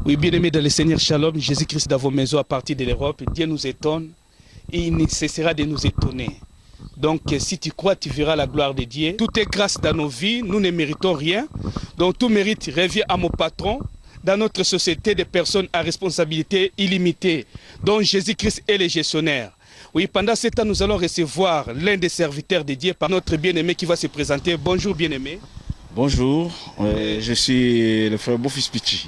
Oui, bien-aimés dans le Seigneur, Shalom, Jésus-Christ dans vos maisons à partir de l'Europe, Dieu nous étonne et il ne cessera de nous étonner. Donc, si tu crois, tu verras la gloire de Dieu. Tout est grâce dans nos vies, nous ne méritons rien. Donc, tout mérite revient à mon patron. Dans notre société, des personnes à responsabilité illimitée, dont Jésus-Christ est le gestionnaire. Oui, pendant ce temps, nous allons recevoir l'un des serviteurs de Dieu par notre bien-aimé qui va se présenter. Bonjour, bien-aimé. Bonjour, je suis le frère Bofis Pichi.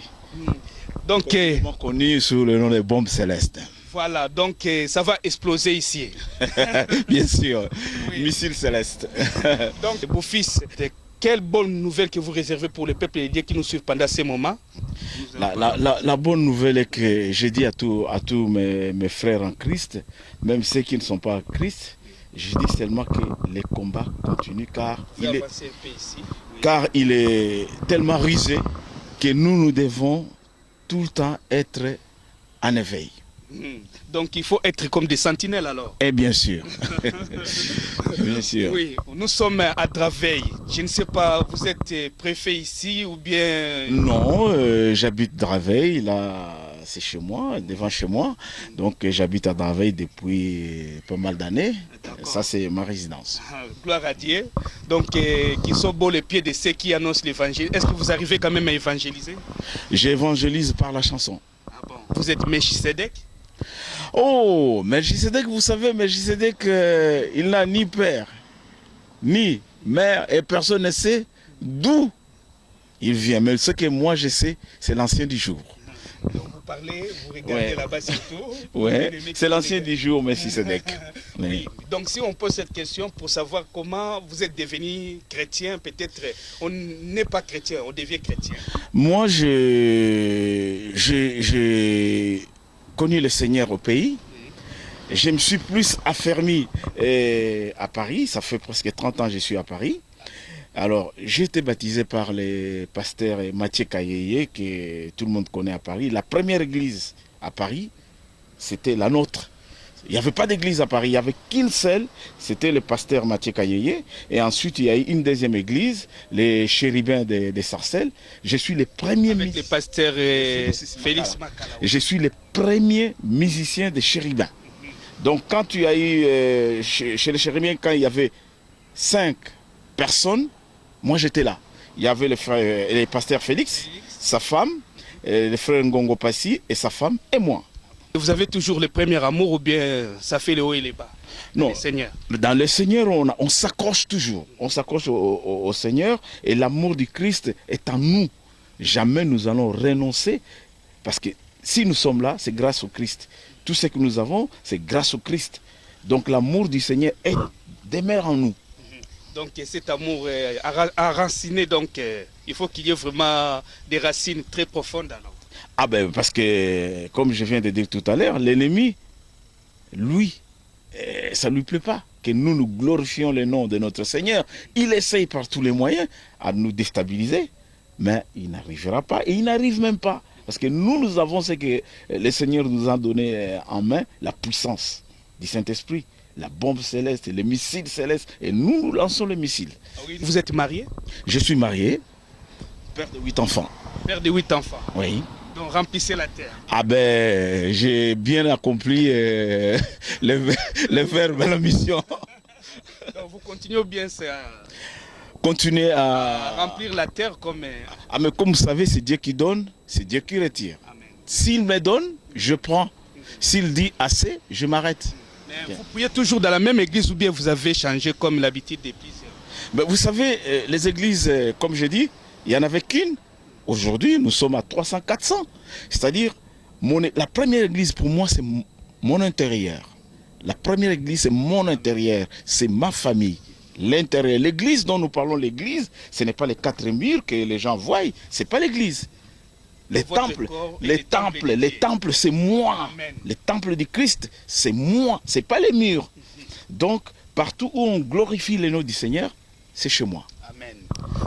Donc, Connu sous le nom de Bombe Céleste. Voilà, donc ça va exploser ici. Bien sûr, Oui. missile céleste. Donc, Bofis, quelle bonne nouvelle que vous réservez pour le peuple de Dieu qui nous suit pendant ces moments? La bonne nouvelle est que j'ai dit à tous mes frères en Christ, même ceux qui ne sont pas en Christ, je dis seulement que les combats continuent car il est tellement rusé que nous devons tout le temps être en éveil. Donc il faut être comme des sentinelles alors. Et bien sûr. Bien sûr. Oui, nous sommes à Draveil. Je ne sais pas, vous êtes préfet ici ou bien... Non, j'habite Draveil, là c'est chez moi, devant chez moi. Donc j'habite à Draveil depuis pas mal d'années. Ça c'est ma résidence. Gloire à Dieu. Donc qui sont beaux les pieds de ceux qui annoncent l'évangile. Est-ce que vous arrivez quand même à évangéliser? J'évangélise par la chanson. Ah bon. Vous êtes Melchisedec? Oh, Melchisedec, vous savez, Melchisedec, il n'a ni père, ni mère, et personne ne sait d'où il vient. Mais ce que moi je sais, c'est l'ancien du jour. Donc vous parlez, vous regardez là-bas surtout. Oui, c'est l'ancien du jour, Melchisedec. Oui. Donc si on pose cette question pour savoir comment vous êtes devenu chrétien, peut-être on n'est pas chrétien, on devient chrétien. Moi, j'ai connu le Seigneur au pays. Je me suis plus affermi à Paris. Ça fait presque 30 ans que je suis à Paris. Alors, j'ai été baptisé par le pasteur Mathieu Kayeye, que tout le monde connaît à Paris. La première église à Paris, c'était la nôtre. Il n'y avait pas d'église à Paris, il n'y avait qu'une seule, c'était le pasteur Mathieu Kayeye. Et ensuite, il y a eu une deuxième église, les chérubins de Sarcelles. Je suis le premier... Avec le pasteur Félix Makala. Je suis le premier musicien de chérubins. Donc, quand tu as eu, chez les chérubins, quand il y avait 5 personnes, moi j'étais là. Il y avait le pasteur Félix, sa femme, le frère Ngongo Passi et sa femme et moi. Vous avez toujours le premier amour ou bien ça fait le haut et les bas? Non, le Seigneur. Dans le Seigneur, on s'accroche toujours. On s'accroche au Seigneur et l'amour du Christ est en nous. Jamais nous allons renoncer parce que si nous sommes là, c'est grâce au Christ. Tout ce que nous avons, c'est grâce au Christ. Donc l'amour du Seigneur demeure en nous. Donc cet amour enraciné, donc il faut qu'il y ait vraiment des racines très profondes alors. Ah ben parce que, comme je viens de dire tout à l'heure, l'ennemi, lui, ça ne lui plaît pas que nous glorifions le nom de notre Seigneur. Il essaye par tous les moyens à nous déstabiliser, mais il n'arrivera pas et il n'arrive même pas. Parce que nous avons ce que le Seigneur nous a donné en main, la puissance du Saint-Esprit, la bombe céleste, les missiles célestes, et nous lançons les missiles. Ah oui, vous êtes marié? Je suis marié, père de 8 enfants. Père de 8 enfants? Oui. Donc remplissez la terre. Ah ben, j'ai bien accompli le verbe, la mission. Donc vous continuez bien ça. Continuer à remplir la terre comme... Ah mais comme vous savez, c'est Dieu qui donne, c'est Dieu qui retire. S'il me donne, je prends. S'il dit assez, je m'arrête. Mais vous priez toujours dans la même église ou bien vous avez changé comme l'habitude des plusieurs? Mais vous savez, les églises, comme je dis, il n'y en avait qu'une. Aujourd'hui, nous sommes à 300, 400. C'est-à-dire, la première église pour moi, c'est mon intérieur. La première église, c'est mon intérieur. C'est ma famille. L'intérieur. L'église dont nous parlons, l'église, ce n'est pas les 4 murs que les gens voient. Ce n'est pas l'église. Les temples, c'est moi. Amen. Les temples du Christ, c'est moi. Ce n'est pas les murs. Donc, partout où on glorifie le nom du Seigneur, c'est chez moi. Amen.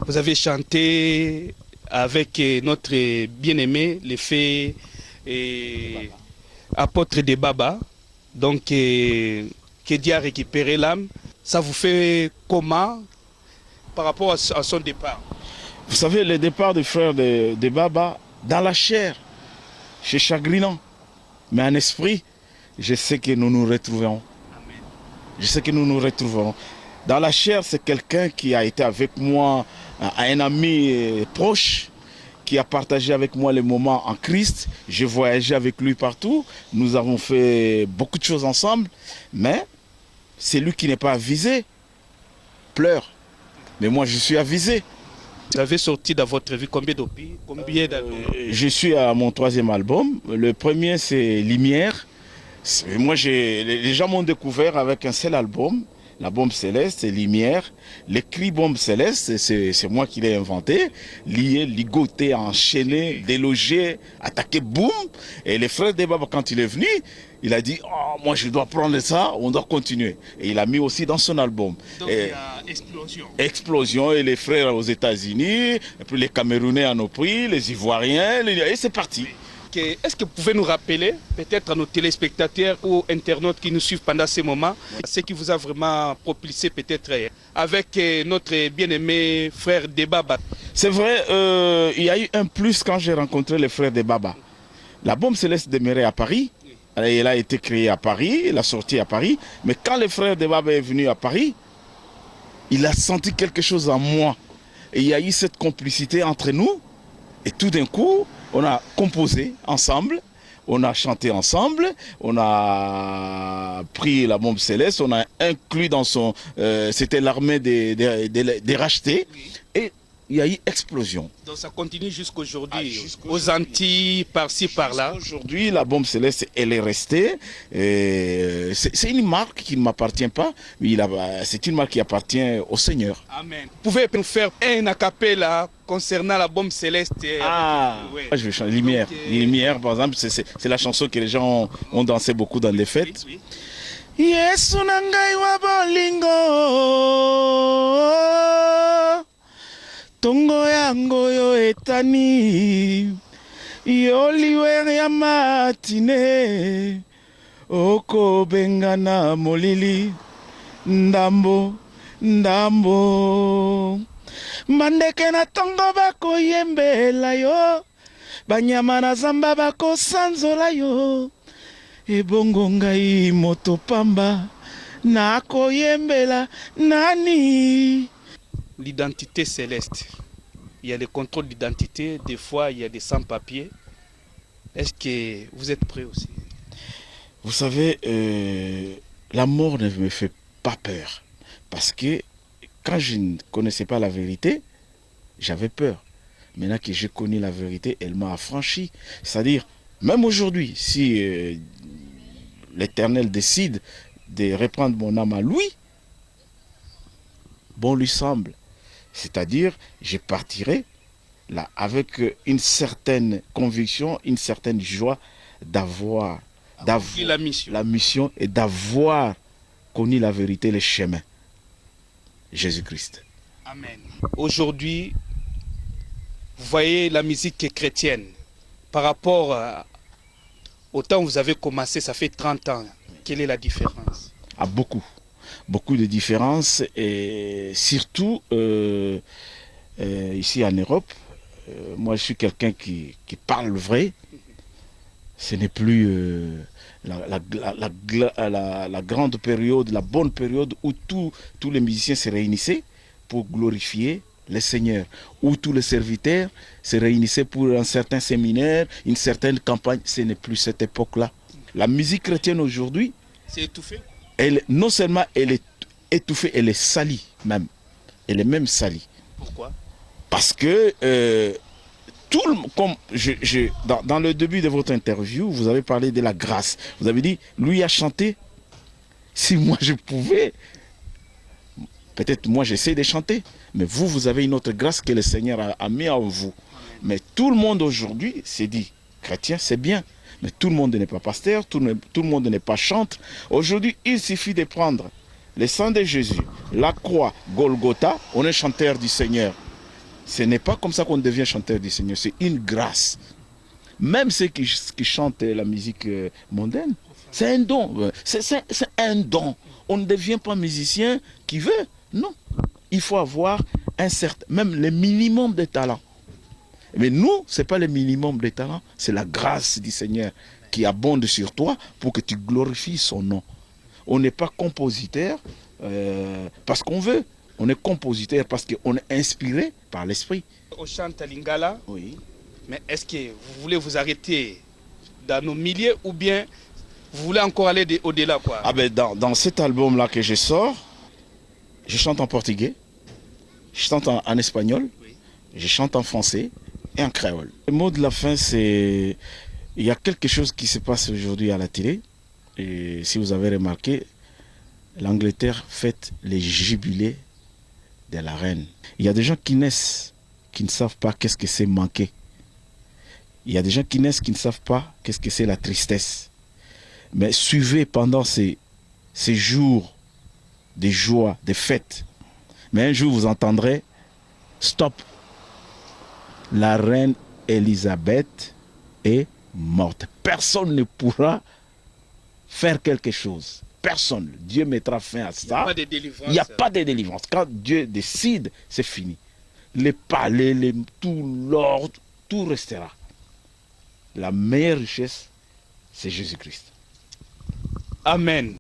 Vous avez chanté avec notre bien-aimé, l'effet apôtre de Baba, donc que Dieu a récupéré l'âme. Ça vous fait comment par rapport à son départ? Vous savez, le départ du frère de Baba, dans la chair, c'est chagrinant. Mais en esprit, je sais que nous nous retrouverons. Je sais que nous nous retrouverons. Dans la chair, c'est quelqu'un qui a été avec moi, un ami proche, qui a partagé avec moi les moments en Christ. J'ai voyagé avec lui partout. Nous avons fait beaucoup de choses ensemble. Mais c'est lui qui n'est pas avisé. Pleure. Mais moi, je suis avisé. Vous avez sorti dans votre vie combien d'OP? Combien d'albums? Je suis à mon 3e album. Le premier, c'est Lumière. Moi, les gens m'ont découvert avec un seul album. La bombe céleste, c'est Lumière. L'écrit bombe céleste, c'est moi qui l'ai inventé. Lié, ligoté, enchaîné, délogé, attaqué, boum. Et les frères Debaba, quand il est venu, il a dit, oh, moi je dois prendre ça, on doit continuer. Et il a mis aussi dans son album. Donc il y a Explosion. Explosion, et les frères aux États-Unis, et puis les Camerounais en ont pris, les Ivoiriens, et c'est parti. Est-ce que vous pouvez nous rappeler, peut-être à nos téléspectateurs ou internautes qui nous suivent pendant ces moments, ce qui vous a vraiment propulsé peut-être avec notre bien-aimé frère Debaba? C'est vrai, il y a eu un plus quand j'ai rencontré les frères Debaba. La bombe céleste demeurait à Paris, elle a été créée à Paris, elle a sorti à Paris, mais quand les frères Debaba est venu à Paris, il a senti quelque chose en moi. Et il y a eu cette complicité entre nous, et tout d'un coup, on a composé ensemble, on a chanté ensemble, on a pris la bombe céleste, on a inclus dans son... c'était l'armée des rachetés. Et il y a eu explosion. Donc ça continue jusqu'aujourd'hui, aux Antilles, par-ci, par-là. Aujourd'hui, la bombe céleste, elle est restée. C'est une marque qui ne m'appartient pas, mais c'est une marque qui appartient au Seigneur. Amen. Vous pouvez nous faire un acapella concernant la bombe céleste? Ouais. Je vais chanter Lumière. Lumière, par exemple, c'est la chanson que les gens ont dansé beaucoup dans les fêtes. Oui. Yesu nangai wa bolingo Tongo yango yo etani Yoliwe ya matine Oko bengana molili Ndambo, ndambo Mandeke na tongo bako yembela yo Banyama na zamba bako sanzola yo Ebongo ngai moto pamba Nako yembela nani. L'identité céleste. Il y a le contrôle d'identité, des fois il y a des sans-papiers. Est-ce que vous êtes prêts aussi? Vous savez, la mort ne me fait pas peur. Parce que quand je ne connaissais pas la vérité, j'avais peur. Maintenant que j'ai connu la vérité, elle m'a affranchi. C'est-à-dire, même aujourd'hui, si l'Éternel décide de reprendre mon âme à lui, bon lui semble. C'est-à-dire, je partirai là avec une certaine conviction, une certaine joie d'avoir la mission et d'avoir connu la vérité, le chemin. Jésus-Christ. Amen. Aujourd'hui, vous voyez la musique chrétienne par rapport au temps où vous avez commencé, ça fait 30 ans. Quelle est la différence? Beaucoup. Beaucoup de différences, et surtout ici en Europe, moi je suis quelqu'un qui parle vrai. Ce n'est plus la grande période, la bonne période où tous les musiciens se réunissaient pour glorifier le Seigneur, où tous les serviteurs se réunissaient pour un certain séminaire, une certaine campagne. Ce n'est plus cette époque-là. La musique chrétienne aujourd'hui, c'est étouffé. Non seulement elle est étouffée, elle est salie même. Elle est même salie. Pourquoi? Parce que comme dans le début de votre interview, vous avez parlé de la grâce. Vous avez dit, lui a chanté. Si moi je pouvais, peut-être moi j'essaie de chanter, mais vous avez une autre grâce que le Seigneur a mis en vous. Mais tout le monde aujourd'hui s'est dit, chrétien c'est bien. Mais tout le monde n'est pas pasteur, tout le monde n'est pas chantre. Aujourd'hui, il suffit de prendre le sang de Jésus, la croix, Golgotha, on est chanteur du Seigneur. Ce n'est pas comme ça qu'on devient chanteur du Seigneur, c'est une grâce. Même ceux qui chantent la musique mondaine, c'est un don. C'est un don. On ne devient pas musicien qui veut, non. Il faut avoir un certain, même le minimum de talent. Mais nous, ce n'est pas le minimum des talents, c'est la grâce du Seigneur qui abonde sur toi pour que tu glorifies son nom. On n'est pas compositeur parce qu'on veut. On est compositeur parce qu'on est inspiré par l'Esprit. On chante à Lingala, Oui. mais est-ce que vous voulez vous arrêter dans nos milieux ou bien vous voulez encore aller au-delà quoi? Ah ben dans cet album-là que je sors, je chante en portugais, je chante en espagnol, Oui. je chante en français et en créole. Le mot de la fin, c'est... Il y a quelque chose qui se passe aujourd'hui à la télé. Et si vous avez remarqué, l'Angleterre fête les jubilés de la reine. Il y a des gens qui naissent, qui ne savent pas qu'est-ce que c'est manquer. Il y a des gens qui naissent, qui ne savent pas qu'est-ce que c'est la tristesse. Mais suivez pendant ces jours de joie, de fêtes. Mais un jour, vous entendrez, stop, la reine Élisabeth est morte. Personne ne pourra faire quelque chose. Personne. Dieu mettra fin à ça. Il n'y a pas de délivrance. Quand Dieu décide, c'est fini. Les palais, tout l'or, tout restera. La meilleure richesse, c'est Jésus-Christ. Amen.